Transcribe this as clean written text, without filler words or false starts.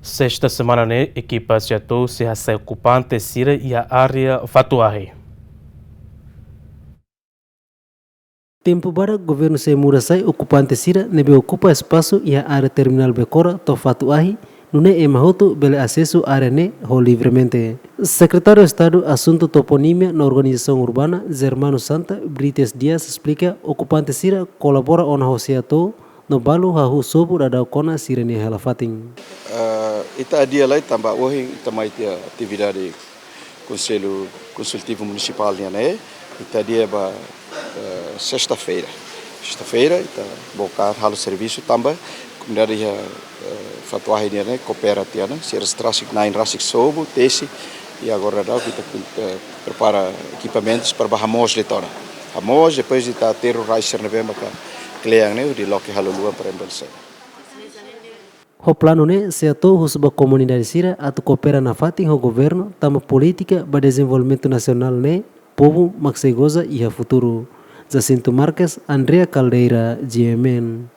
Sexta semana, né, equipas já estão se ocupante Sira e a área Fatuahi. Tempo para governo se murasai ocupante Sira nebe ocupa espaço e a área terminal Becora to Fatuahi nune emahoto bele acesso área ne ho livremente. Secretário de Estado Assunto Toponímia na Organização Urbana, Germano Santa, Brites Dias explica ocupante Sira colabora ona hosiato no balu hahu sobu da kona Sira ni halafating. Ita dia lá tambah hoje também tem atividade Conselho Consultivo Municipal né? Ita dia ba sexta-feira. Sexta-feira ita bocar halo serviço também comunidade Fatuahi né? Cooperativa, se restrasik nain rasik sobo, tesi e agora dá kita prepara equipamentos para bahamos de tona. Hamos depois de ter o riser nebe maka kliang né? Di loki halo lua para embelsa. Ho plano ne se atou husba comunidade Sira atu coopera na fating ho governo tama política ba desenvolvimento nacional ne povo maxegoza e a futuro. Jacinto Marques, Andrea Caldeira, GMN.